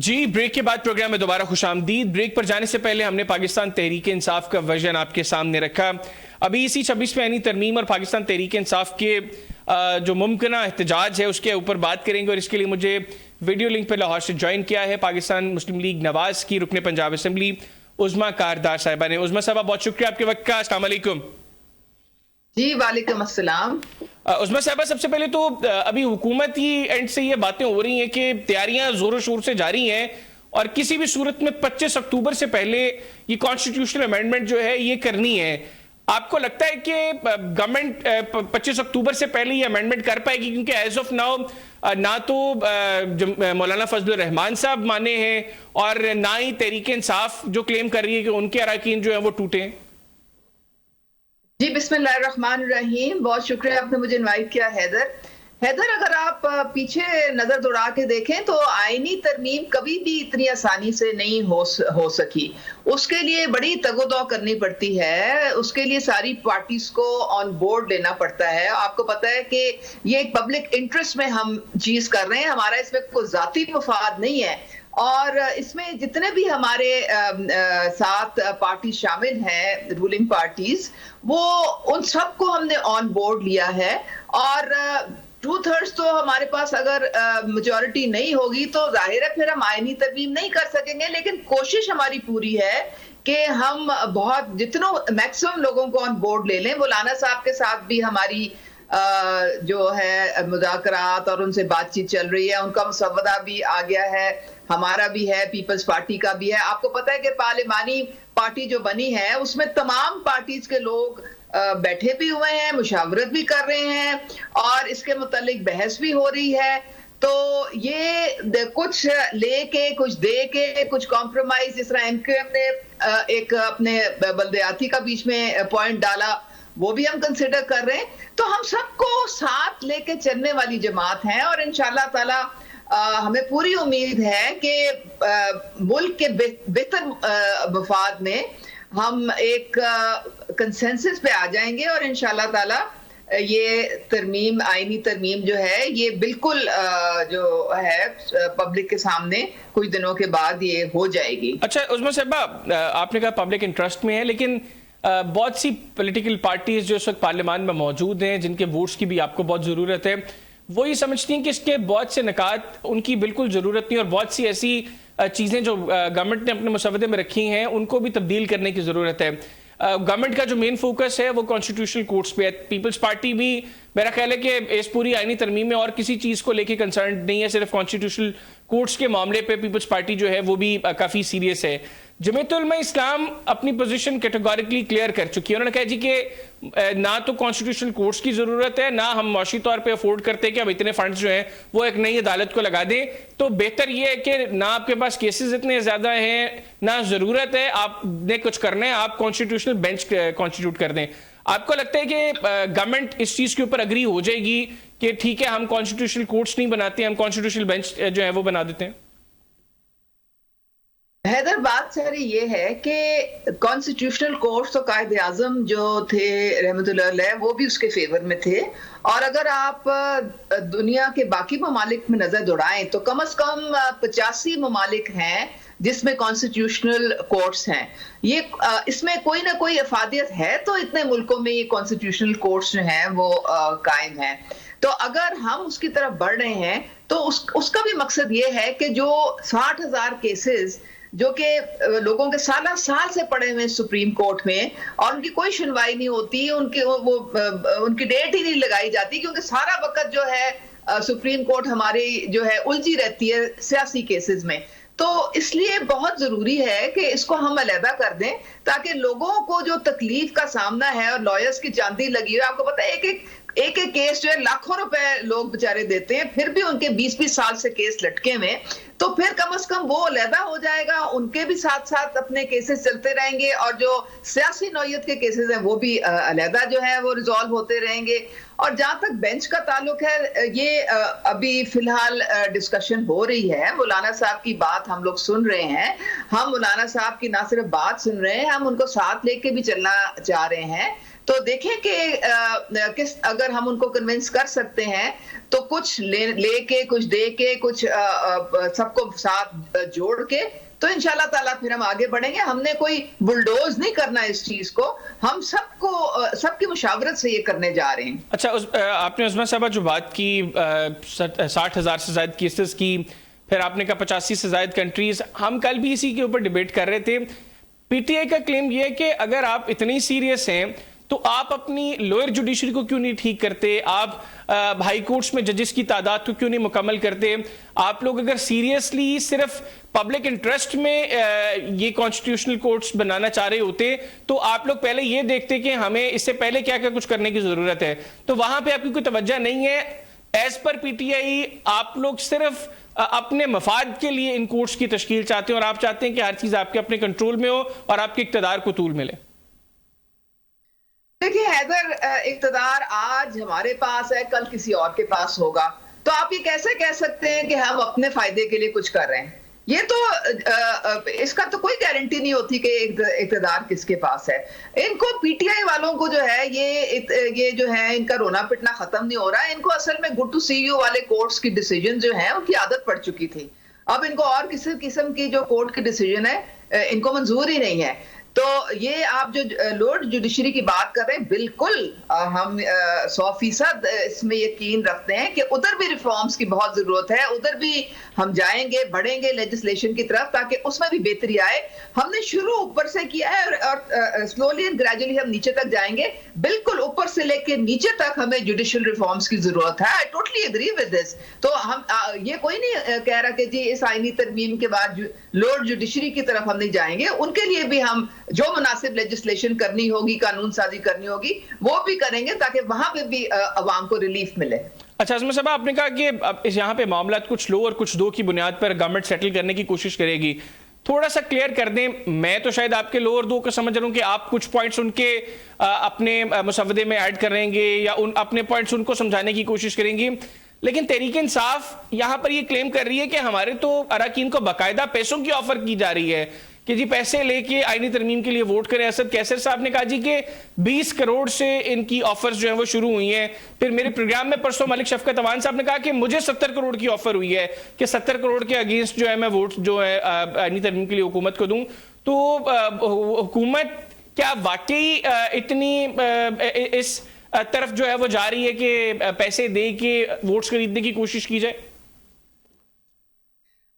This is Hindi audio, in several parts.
जी, ब्रेक के बाद प्रोग्राम में दोबारा खुशामदीद। ब्रेक पर जाने से पहले हमने पाकिस्तान तहरीक इंसाफ का वर्जन आपके सामने रखा। अभी इसी 26 में यानी तरमीम और पाकिस्तान तहरीक इंसाफ के जो मुमकिन एहतजाज है उसके ऊपर बात करेंगे, और इसके लिए मुझे वीडियो लिंक पर लाहौर से ज्वाइन किया है पाकिस्तान मुस्लिम लीग नवाज की रुकने पंजाब असम्बली उज़्मा कारदार साहिबा ने। उज़्मा साहबा, बहुत शुक्रिया आपके वक्त का। अस्सलाम वालेकुम। जी वालेकुम अस्सलाम। उज़्मा साहबा, सबसे पहले तो अभी हुकूमती एंड से ये बातें हो रही हैं कि तैयारियां जोरों शोर से जारी हैं और किसी भी सूरत में 25 अक्टूबर से पहले ये कॉन्स्टिट्यूशनल अमेंडमेंट जो है ये करनी है। आपको लगता है कि गवर्नमेंट 25 अक्टूबर से पहले ये अमेंडमेंट कर पाएगी? क्योंकि एज ऑफ नाउ ना तो मौलाना फजलुर रहमान साहब माने हैं और ना ही तहरीक इंसाफ जो क्लेम कर रही है कि उनके अरकान जो है वो टूटे हैं। जी बिस्मिल्लाहिर्रहमानिर्रहीम, बहुत शुक्रिया आपने मुझे इनवाइट किया। हैदर, अगर आप पीछे नजर दौड़ा के देखें तो आईनी तरमीम कभी भी इतनी आसानी से नहीं हो सकी। उसके लिए बड़ी तगोदौ करनी पड़ती है, उसके लिए सारी पार्टीज को ऑन बोर्ड लेना पड़ता है। आपको पता है कि ये एक पब्लिक इंटरेस्ट में हम चीज कर रहे हैं, हमारा इसमें कोई जाती मफाद नहीं है। और इसमें जितने भी हमारे साथ पार्टी शामिल हैं, रूलिंग पार्टीज, वो उन सबको हमने ऑन बोर्ड लिया है। और 2/3 तो हमारे पास अगर मेजॉरिटी नहीं होगी तो जाहिर है फिर हम आईनी तरमीम नहीं कर सकेंगे। लेकिन कोशिश हमारी पूरी है कि हम बहुत जितनों मैक्सिमम लोगों को ऑन बोर्ड ले लें। मौलाना साहब के साथ भी हमारी जो है मुज़ाकरात और उनसे बातचीत चल रही है, उनका मसवदा भी आ गया है, हमारा भी है, पीपल्स पार्टी का भी है। आपको पता है कि पार्लिमानी पार्टी जो बनी है उसमें तमाम पार्टीज के लोग बैठे भी हुए हैं, मुशावरत भी कर रहे हैं और इसके मुतालिक बहस भी हो रही है। तो ये कुछ लेके कुछ दे के कुछ कॉम्प्रोमाइज, जिस तरह एमक्यूएम ने एक अपने बल्दियाती का बीच में पॉइंट डाला, वो भी हम कंसिडर कर रहे हैं। तो हम सबको साथ लेके चलने वाली जमात है और इंशाअल्लाह ताला हमें पूरी उम्मीद है कि मुल्क के बेहतर मफाद में हम एक कंसेंसस पे आ जाएंगे और इंशाअल्लाह ताला ये तरमीम, आईनी तरमीम जो है ये बिल्कुल जो है पब्लिक के सामने कुछ दिनों के बाद ये हो जाएगी। अच्छा उज़्मा साहिबा, आपने कहा पब्लिक इंटरेस्ट में है, लेकिन बहुत सी पॉलिटिकल पार्टीज जो इस वक्त पार्लियामान में मौजूद हैं, जिनके वोट्स की भी आपको बहुत ज़रूरत है, वो ये समझती हैं कि इसके बहुत से निकात उनकी बिल्कुल ज़रूरत नहीं और बहुत सी ऐसी चीज़ें जो गवर्नमेंट ने अपने मसवदे में रखी हैं उनको भी तब्दील करने की ज़रूरत है। गवर्नमेंट का जो मेन फोकस है वो कॉन्स्टिट्यूशनल कोर्ट्स पे है। पीपल्स पार्टी भी मेरा ख्याल है कि इस पूरी आईनी तरमीम में और किसी चीज़ को लेके कंसर्न नहीं है, सिर्फ कॉन्स्टिट्यूशनल कोर्ट्स के मामले पे पीपल्स पार्टी जो है वो भी काफ़ी सीरियस है। जमीयत उलमा इस्लाम अपनी पोजीशन कैटेगोरिकली क्लियर कर चुकी है। उन्होंने कहा जी कि ना तो कॉन्स्टिट्यूशनल कोर्ट्स की ज़रूरत है, ना हम माशी तौर पे अफोर्ड करते हैं कि अब इतने फंड्स जो हैं वो एक नई अदालत को लगा दें। तो बेहतर ये है कि ना आपके पास केसेस इतने ज़्यादा हैं, ना ज़रूरत है आपने कुछ करना है, आप कॉन्स्टिट्यूशनल बेंच कॉन्स्टिट्यूट कर दें। आपको लगता है कि गवर्नमेंट इस चीज़ के ऊपर अग्री हो जाएगी कि ठीक है हम कॉन्स्टिट्यूशनल कोर्ट्स नहीं बनाते, हम कॉन्स्टिट्यूशनल बेंच जो है वो बना देते हैं? हैदर, बात सारी ये है कि कॉन्स्टिट्यूशनल कोर्ट तो कायदे आजम जो थे रहमतुल्लाह अलैह वो भी उसके फेवर में थे। और अगर आप दुनिया के बाकी ममालिक में नजर दौड़ाएं तो कम से कम 85 ममालिक हैं जिसमें कॉन्स्टिट्यूशनल कोर्ट्स हैं। ये इसमें कोई ना कोई अफादियत है तो इतने मुल्कों में ये कॉन्स्टिट्यूशनल कोर्ट्स जो हैं वो कायम है। तो अगर हम उसकी तरफ बढ़ रहे हैं तो उसका भी मकसद ये है कि जो 60,000 केसेस जो कि लोगों के साल से पड़े हुए सुप्रीम कोर्ट में और उनकी कोई सुनवाई नहीं होती, उनकी डेट ही नहीं लगाई जाती, क्योंकि सारा वक्त जो है सुप्रीम कोर्ट हमारी जो है उलझी रहती है सियासी केसेस में। तो इसलिए बहुत जरूरी है कि इसको हम अलहदा कर दें ताकि लोगों को जो तकलीफ का सामना है, और लॉयर्स की चांदी लगी है, आपको पता है एक केस जो है लाखों रुपए लोग बेचारे देते हैं, फिर भी उनके 20-20 साल से केस लटके हुए। तो फिर कम से कम वो अलहदा हो जाएगा, उनके भी साथ साथ अपने केसेस चलते रहेंगे और जो सियासी नौयत के केसेस हैं वो भी अलहदा जो है वो रिजॉल्व होते रहेंगे। और जहां तक बेंच का ताल्लुक है, ये अभी फिलहाल डिस्कशन हो रही है। मौलाना साहब की बात हम लोग सुन रहे हैं, हम मौलाना साहब की ना सिर्फ बात सुन रहे हैं, हम उनको साथ लेके भी चलना चाह रहे हैं। तो देखें कि अगर हम उनको कन्विंस कर सकते हैं तो कुछ लेके कुछ दे के कुछ सबको साथ जोड़ के, तो इंशाल्लाह ताला फिर हम आगे बढ़ेंगे। हमने कोई बुलडोज नहीं करना इस चीज को, हम सबकी मुशावरत से ये करने जा रहे हैं। अच्छा, आपने उस्मा साहबा जो बात की 60,000 से ज्यादा केसेस की, फिर आपने कहा 85 से ज्यादा कंट्रीज, हम कल भी इसी के ऊपर डिबेट कर रहे थे। पीटीआई का क्लेम यह है कि अगर आप इतनी सीरियस हैं तो आप अपनी लोअर जुडिशरी को क्यों नहीं ठीक करते, आप हाई कोर्ट्स में जजेस की तादाद को क्यों नहीं मुकम्मल करते। आप लोग अगर सीरियसली सिर्फ पब्लिक इंटरेस्ट में ये कॉन्स्टिट्यूशनल कोर्ट्स बनाना चाह रहे होते तो आप लोग पहले ये देखते कि हमें इससे पहले क्या क्या कुछ करने की जरूरत है। तो वहां पे आपकी कोई तवज्जो नहीं है। एज पर पीटीआई आप लोग सिर्फ अपने मफाद के लिए इन कोर्ट्स की तश्कील चाहते हैं और आप चाहते हैं कि हर चीज आपके अपने कंट्रोल में हो और आपके इक्तदार को तूल मिले। देखिए हैदर, इक्तदार आज हमारे पास है, कल किसी और के पास होगा। तो आप ये कैसे कह सकते हैं कि हम अपने फायदे के लिए कुछ कर रहे हैं? ये तो इसका तो कोई गारंटी नहीं होती कि इक्तदार किसके पास है। इनको पीटीआई वालों को जो है ये जो है इनका रोना पिटना खत्म नहीं हो रहा है। इनको असल में गुड टू सी यू वाले कोर्ट्स की डिसीजन जो है उनकी आदत पड़ चुकी थी। अब इनको और किसी किस्म की जो कोर्ट की डिसीजन है इनको मंजूर ही नहीं है। तो ये आप जो लोअर जुडिशरी की बात कर रहे हैं, बिल्कुल हम 100% इसमें यकीन रखते हैं कि उधर भी रिफॉर्म्स की बहुत जरूरत है। उधर भी हम जाएंगे, बढ़ेंगे लेजिस्लेशन की तरफ ताकि उसमें भी बेहतरी आए। हमने शुरू ऊपर से किया है और स्लोली एंड ग्रेजुअली हम नीचे तक जाएंगे। बिल्कुल ऊपर से लेके नीचे तक हमें जुडिशियल रिफॉर्म्स की जरूरत है। I totally agree with this. तो हम ये कोई नहीं कह रहा कि जी इस आईनी तरमीम के बाद लोअर जुडिशरी की तरफ हम नहीं जाएंगे। उनके लिए भी हम जो मुनासिब लेजिस्लेशन करनी होगी, कानून साजी करनी होगी, वो भी करेंगे ताकि वहां पे भी अवाम को रिलीफ मिले। अच्छा उस्मा साहब, आपने कहा कि इस यहाँ पे मामला कुछ लो और कुछ दो की बुनियाद पर गवर्नमेंट सेटल करने की कोशिश करेगी। थोड़ा सा क्लियर कर दें। मैं तो शायद आपके लो और दो को समझ रहा हूँ कि आप कुछ पॉइंट्स उनके अपने मुसवदे में ऐड करेंगे या उन अपने पॉइंट्स उनको समझाने की कोशिश करेंगी, लेकिन तहरीक इंसाफ यहाँ पर ये क्लेम कर रही है कि हमारे तो अरकान को बाकायदा पैसों की ऑफर की जा रही है कि जी पैसे लेके आईनी तरमीम के लिए वोट करें। असद कैसर साहब ने कहा जी कि 20 करोड़ से इनकी ऑफर्स जो है वो शुरू हुई हैं। फिर मेरे प्रोग्राम में परसों मलिक शफकत अवान साहब ने कहा कि मुझे 70 करोड़ की ऑफर हुई है कि 70 करोड़ के अगेंस्ट जो है मैं वोट जो है आईनी तरमीम के लिए हुकूमत को दूं। तो हुकूमत क्या वाकई इतनी इस तरफ जो है वो जा रही है कि पैसे दे के वोट्स खरीदने की कोशिश की जाए?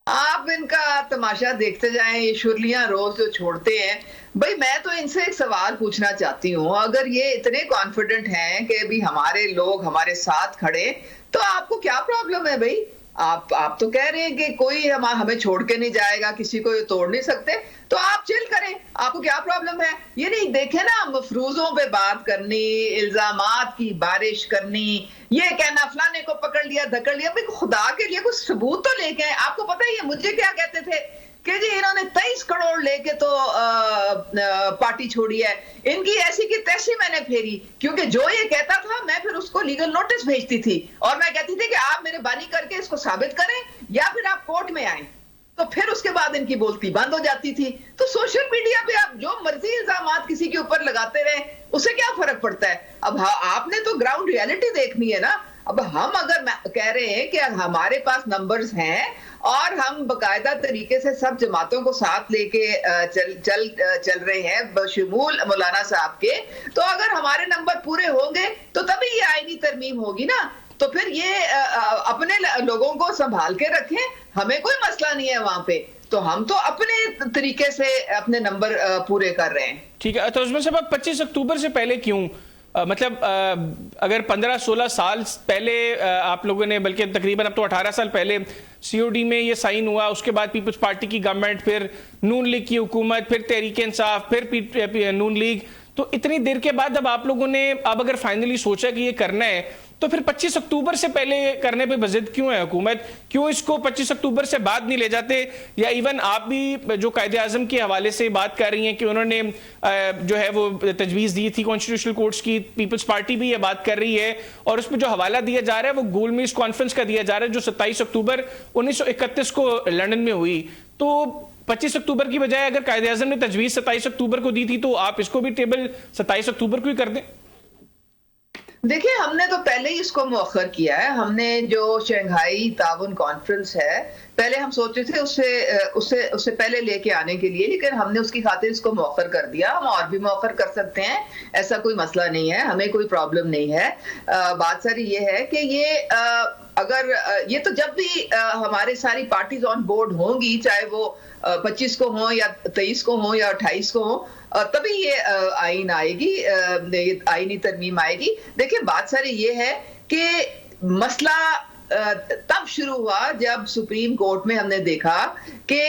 आप इनका तमाशा देखते जाएं, ये शुरलियां रोज जो छोड़ते हैं। भाई मैं तो इनसे एक सवाल पूछना चाहती हूँ, अगर ये इतने कॉन्फिडेंट हैं कि अभी हमारे लोग हमारे साथ खड़े, तो आपको क्या प्रॉब्लम है भाई? आप तो कह रहे हैं कि कोई हमें छोड़ के नहीं जाएगा, किसी को ये तोड़ नहीं सकते, तो आप चिल करें, आपको क्या प्रॉब्लम है? ये नहीं देखे ना, मफरूजों पे बात करनी, इल्जामात की बारिश करनी, ये कहना फलाने को पकड़ लिया धकड़ लिया। भाई खुदा के लिए कुछ सबूत तो लेके आए। आपको पता है ये मुझे क्या कहते थे कि जी इन्होंने 23 करोड़ लेके तो पार्टी छोड़ी है, इनकी ऐसी की तैसी मैंने फेरी, क्योंकि जो ये कहता था मैं फिर उसको लीगल नोटिस भेजती थी और मैं कहती थी कि आप मेरे बानी करके इसको साबित करें या फिर आप कोर्ट में आए। तो फिर उसके बाद इनकी बोलती बंद हो जाती थी। तो सोशल मीडिया पे आप जो मर्जी इल्जामात किसी के ऊपर लगाते रहे, उससे क्या फर्क पड़ता है? अब आपने तो ग्राउंड रियलिटी देखनी है ना। अब हम अगर कह रहे हैं कि हमारे पास नंबर्स हैं और हम बाकायदा तरीके से सब जमातों को साथ लेके चल रहे हैं बशमूल मौलाना साहब के, तो अगर हमारे नंबर पूरे होंगे तो तभी ये आईनी तरमीम होगी ना। तो फिर ये अपने लोगों को संभाल के रखें, हमें कोई मसला नहीं है वहां पे। तो हम तो अपने तरीके से अपने नंबर पूरे कर रहे हैं। ठीक है, तो उसमें से 25 अक्टूबर से पहले क्यों? मतलब अगर 15-16 साल पहले आप लोगों ने, बल्कि तकरीबन अब तो 18 साल पहले सीओडी में ये साइन हुआ, उसके बाद पीपल्स पार्टी की गवर्नमेंट, फिर नून लीग की हुकूमत, फिर तहरीक इंसाफ, फिर नून लीग, तो इतनी देर के बाद अब आप लोगों ने अब अगर फाइनली सोचा कि ये करना है, तो फिर 25 अक्टूबर से पहले करने पे बजिद क्यों है हुकूमत? क्यों इसको 25 अक्टूबर से बाद नहीं ले जाते? या इवन आप भी जो कायदे आजम के हवाले से बात कर रही हैं कि उन्होंने जो है वो तजवीज़ दी थी कॉन्स्टिट्यूशनल कोर्ट्स की, पीपल्स पार्टी भी ये बात कर रही है और उस पर जो हवाला दिया जा रहा है वो गोलमेज कॉन्फ्रेंस का दिया जा रहा है जो 27 अक्टूबर 1931 को लंदन में हुई। तो 25 अक्टूबर की बजाय अगर कायदे आजम ने तजवीज़ 27 अक्टूबर को दी थी तो आप इसको भी टेबल 27 अक्टूबर को ही कर दें। देखिए, हमने तो पहले ही इसको मौखर किया है। हमने जो शंघाई ताउन कॉन्फ्रेंस है, पहले हम सोचे थे उससे पहले लेके आने के लिए, लेकिन हमने उसकी खातिर इसको मौखर कर दिया। हम और भी मौखर कर सकते हैं, ऐसा कोई मसला नहीं है, हमें कोई प्रॉब्लम नहीं है। बात सारी ये है कि अगर ये तो जब भी हमारे सारी पार्टीज ऑन बोर्ड होंगी, चाहे वो 25 को हो या 23 को हो या 28 को हो, तभी ये आईन आएगी, ये आईनी तरमीम आएगी। देखिए, बात सारी ये है कि मसला तब शुरू हुआ जब सुप्रीम कोर्ट में हमने देखा कि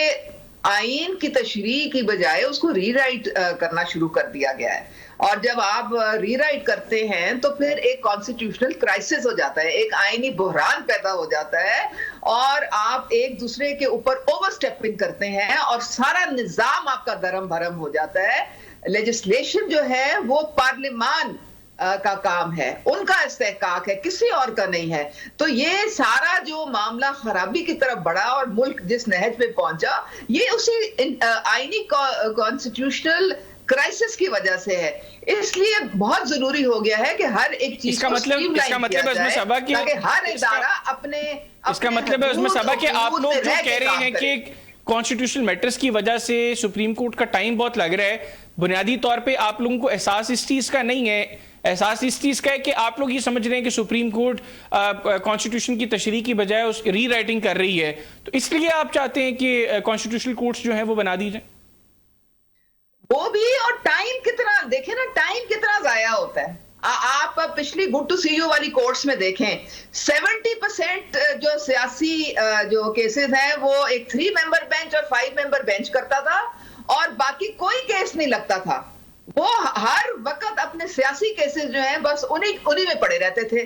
आईन की तशरीह की बजाय उसको रीराइट करना शुरू कर दिया गया है। और जब आप रीराइट करते हैं तो फिर एक कॉन्स्टिट्यूशनल क्राइसिस हो जाता है, एक आईनी बहरान पैदा हो जाता है और आप एक दूसरे के ऊपर ओवरस्टेपिंग करते हैं और सारा निजाम आपका दरम भरम हो जाता है। लेजिस्लेशन जो है वो पार्लियामान का काम है, उनका इस्तेहकाक है, किसी और का नहीं है। तो ये सारा जो मामला खराबी की तरफ बढ़ा और मुल्क जिस नहज पे पहुंचा, ये उसी आईनी कॉन्स्टिट्यूशनल क्राइसिस की वजह से है। इसलिए बहुत जरूरी हो गया है कि हर एक चीज इसका मतलब है उसमें सबा की, ताकि हर इदारा अपने इसका मतलब है उसमें सबा कि आप लोग जो कह रहे हैं कि कॉन्स्टिट्यूशनल मैटर्स की वजह से सुप्रीम कोर्ट का टाइम बहुत लग रहा है, बुनियादी तौर पे आप लोगों को एहसास इस चीज का नहीं है। एहसास इस चीज का है कि आप लोग ये समझ रहे हैं कि सुप्रीम कोर्ट कॉन्स्टिट्यूशन की तशरीह की बजाय उस री राइटिंग कर रही है, तो इसलिए आप चाहते हैं कि कॉन्स्टिट्यूशनल कोर्ट्स जो है वो बना दी जाए। वो भी, और टाइम कितना, देखें ना, टाइम कितना जाया होता है। आप पिछली गुड टू सी यू वाली कोर्ट्स में देखें, 70% जो सियासी जो केसेस हैं वो एक 3 मेंबर बेंच और 5 मेंबर बेंच करता था और बाकी कोई केस नहीं लगता था। वो हर वक्त अपने सियासी केसेस जो हैं बस उन्हीं में पड़े रहते थे।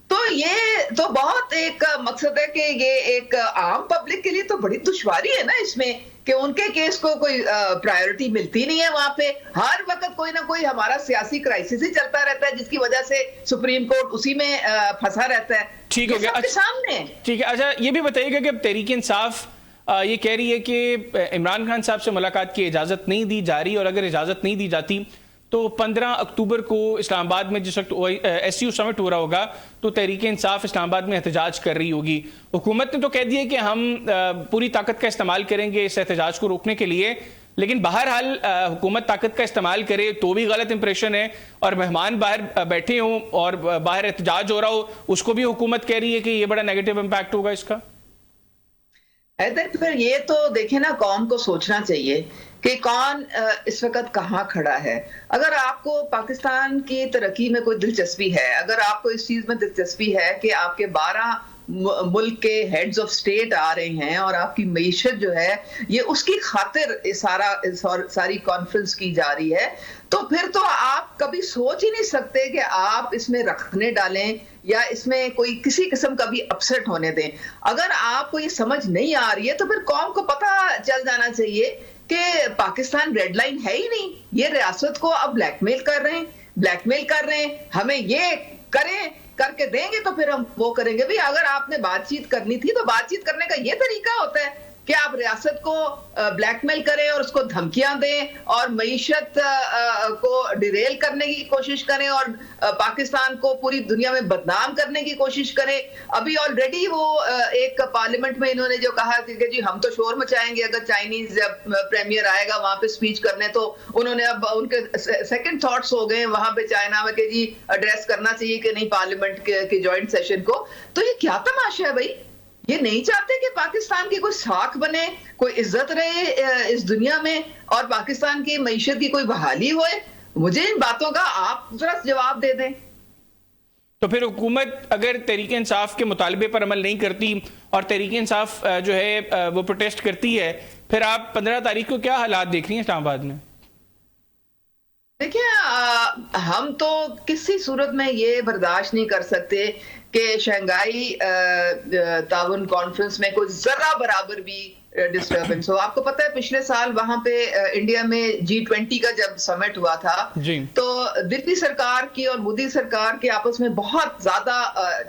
तो ये तो बहुत एक मकसद है कि ये एक आम पब्लिक के लिए तो बड़ी दुश्वारी है ना इसमें कि उनके केस को कोई प्रायोरिटी मिलती नहीं है। वहां पे हर वक्त कोई ना कोई हमारा सियासी क्राइसिस ही चलता रहता है, जिसकी वजह से सुप्रीम कोर्ट उसी में फंसा रहता है। ठीक हो गया, सबके सामने। ठीक है, अच्छा ये भी बताइएगा कि अब तहरीक इंसाफ ये कह रही है कि इमरान खान साहब से मुलाकात की इजाजत नहीं दी जा रही, और अगर इजाजत नहीं दी जाती तो 15 अक्टूबर को इस्लामाबाद में जिस वक्त SCU समिट हो रहा होगा तो तहरीक इंसाफ इस्लामाबाद में एहतजाज कर रही होगी। हुकूमत ने तो कह दिया कि हम पूरी ताकत का इस्तेमाल करेंगे इस एहतजाज को रोकने के लिए, लेकिन बहरहाल हुकूमत ताकत का इस्तेमाल करे तो भी गलत इंप्रेशन है, और मेहमान बाहर बैठे हों और बाहर एहतजाज हो रहा हो उसको भी हुकूमत कह रही है कि ये बड़ा नेगेटिव इम्पैक्ट होगा इसका। फिर ये तो देखे ना, कौम को सोचना चाहिए कि कौन इस वक्त कहाँ खड़ा है। अगर आपको पाकिस्तान की तरक्की में कोई दिलचस्पी है, अगर आपको इस चीज में दिलचस्पी है कि आपके 12 मुल्क के हेड्स ऑफ स्टेट आ रहे हैं और आपकी मईशत जो है ये उसकी खातिर सारी कॉन्फ्रेंस की जा रही है, तो फिर तो आप कभी सोच ही नहीं सकते कि आप इसमें रखने डालें या इसमें कोई किसी किस्म का भी अपसेट होने दें। अगर आपको ये समझ नहीं आ रही है तो फिर कौम को पता चल जाना चाहिए कि पाकिस्तान रेड लाइन है ही नहीं, ये रियासत को अब ब्लैकमेल कर रहे हैं, हमें ये करके देंगे तो फिर हम वो करेंगे। भी अगर आपने बातचीत करनी थी तो बातचीत करने का ये तरीका होता है कि आप रियासत को ब्लैकमेल करें और उसको धमकियां दें और मईशत को डिरेल करने की कोशिश करें और पाकिस्तान को पूरी दुनिया में बदनाम करने की कोशिश करें। अभी ऑलरेडी वो एक पार्लियामेंट में इन्होंने जो कहा कि जी हम तो शोर मचाएंगे अगर चाइनीज प्रीमियर आएगा वहां पे स्पीच करने, तो उन्होंने अब उनके सेकंड थॉट्स हो गए वहां पे चाइना में कि जी एड्रेस करना चाहिए कि नहीं पार्लियामेंट के जॉइंट सेशन को। तो ये क्या तमाशा है भाई, ये नहीं चाहते कि पाकिस्तान की कोई साख बने, कोई इज्जत रहे इस दुनिया में और पाकिस्तान की मईशत की कोई बहाली होए। मुझे इन बातों का आप जरा जवाब दे दें। तो फिर हुकूमत अगर तहरीक इंसाफ के मुतालबे पर अमल नहीं करती और तहरीक इंसाफ जो है वो प्रोटेस्ट करती है, फिर आप 15 तारीख को क्या हालात देख रही हैं इस्लामाबाद में? देखिए, हम तो किसी सूरत में ये बर्दाश्त नहीं कर सकते कि शंघाई ताउन कॉन्फ्रेंस में कोई जरा बराबर भी डिस्टर्बेंस हो। आपको पता है पिछले साल वहां पे इंडिया में G20 का जब समिट हुआ था, तो दिल्ली सरकार की और मोदी सरकार की आपस में बहुत ज्यादा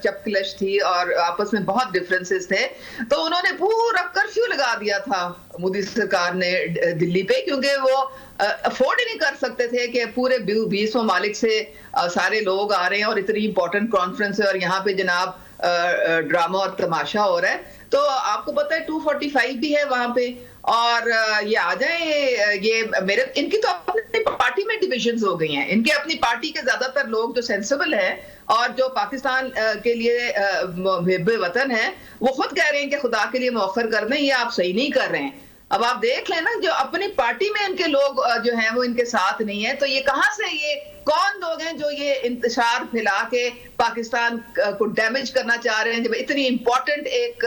चपकलश थी और आपस में बहुत डिफरेंसेस थे। तो उन्होंने पूरा कर्फ्यू लगा दिया था मोदी सरकार ने दिल्ली पे, क्योंकि वो अफोर्ड ही नहीं कर सकते थे कि पूरे 20 ममालिक से सारे लोग आ रहे हैं और इतनी इंपॉर्टेंट कॉन्फ्रेंस है और यहाँ पे जनाब ड्रामा और तमाशा हो रहा है। तो आपको पता है 245 भी है वहां पे, और ये आ जाए, ये मेरे इनकी तो अपनी पार्टी में डिविजन्स हो गई हैं। इनके अपनी पार्टी के ज्यादातर लोग जो सेंसिबल हैं और जो पाकिस्तान के लिए हिब्बे वतन है, वो खुद कह रहे हैं कि खुदा के लिए मौखर कर दें, ये आप सही नहीं कर रहे हैं। अब आप देख लेना, जो अपनी पार्टी में इनके लोग जो हैं वो इनके साथ नहीं है, तो ये कहां से, ये कौन लोग हैं जो ये इंतशार फैला के पाकिस्तान को डैमेज करना चाह रहे हैं जब इतनी इंपॉर्टेंट एक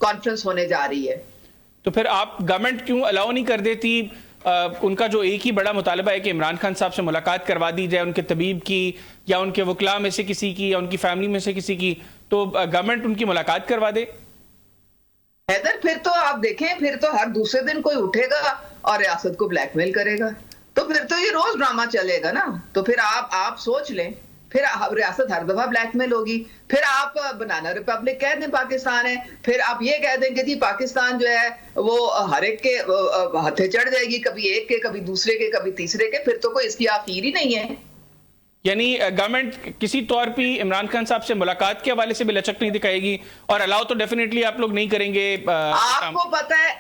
कॉन्फ्रेंस होने जा रही है। तो फिर आप गवर्नमेंट क्यों अलाउ नहीं कर देती? उनका जो एक ही बड़ा मुतालबा है कि इमरान खान साहब से मुलाकात करवा दी जाए, उनके तबीब की या उनके वकला में से किसी की या उनकी फैमिली में से किसी की, तो गवर्नमेंट उनकी मुलाकात करवा दे। हैदर, फिर तो आप देखें, फिर तो हर दूसरे दिन कोई उठेगा और रियासत को ब्लैकमेल करेगा, तो फिर तो ये रोज ड्रामा चलेगा ना। तो फिर आप सोच लें, फिर रियासत हर दफा ब्लैकमेल होगी। फिर आप बनाना रिपब्लिक कह दें पाकिस्तान है, फिर आप ये कह दें कि जी पाकिस्तान जो है वो हर एक के हथे चढ़ जाएगी, कभी एक के, कभी दूसरे के, कभी तीसरे के, फिर तो कोई इसकी आखिर ही नहीं है। यानी गवर्नमेंट किसी तौर पे इमरान खान साहब से मुलाकात के हवाले से भी लचक नहीं दिखाएगी, और अलाउ तो डेफिनेटली आप लोग नहीं करेंगे। आपको पता है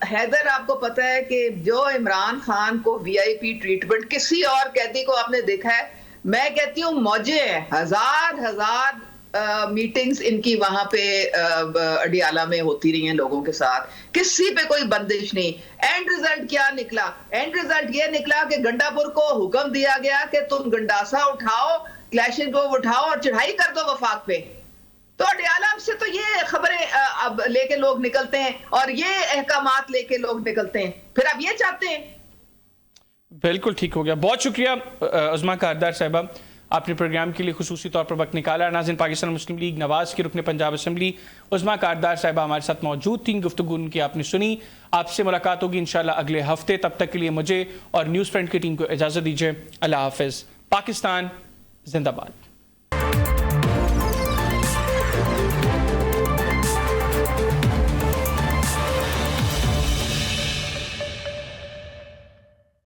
हैदर, आपको पता है कि जो इमरान खान को VIP ट्रीटमेंट किसी और कैदी को आपने देखा है? मैं कहती हूँ मौजे हैं, हजार मीटिंग्स इनकी वहां पे अडियाला में होती रही हैं लोगों के साथ, किसी पे कोई बंदिश नहीं। एंड रिजल्ट क्या निकला? एंड रिजल्ट ये निकला कि गंडापुर को हुक्म दिया गया कि तुम गंडासा उठाओ, क्लैशिनकोव उठाओ और चढ़ाई कर दो वफाक पे। तो अडियाला से तो ये खबरें अब लेके लोग निकलते हैं और ये अहकामात लेके लोग निकलते हैं, फिर आप ये चाहते हैं। बिल्कुल ठीक हो गया, बहुत शुक्रिया उज़्मा कारदार साहिबा, आपने प्रोग्राम के लिए खुसूसी तौर पर वक्त निकाला। नाज़रीन, पाकिस्तान मुस्लिम लीग नवाज की रुकने पंजाब असम्बली उज़्मा कारदार साहिबा हमारे साथ मौजूद थी, गुफ्तगू उनकी आपने सुनी। आपसे मुलाकात होगी इंशाल्लाह अगले हफ्ते, तब तक के लिए मुझे और न्यूज़ फ्रंट की टीम को इजाज़त दीजिए। अल्लाह हाफ़िज़। पाकिस्तान जिंदाबाद।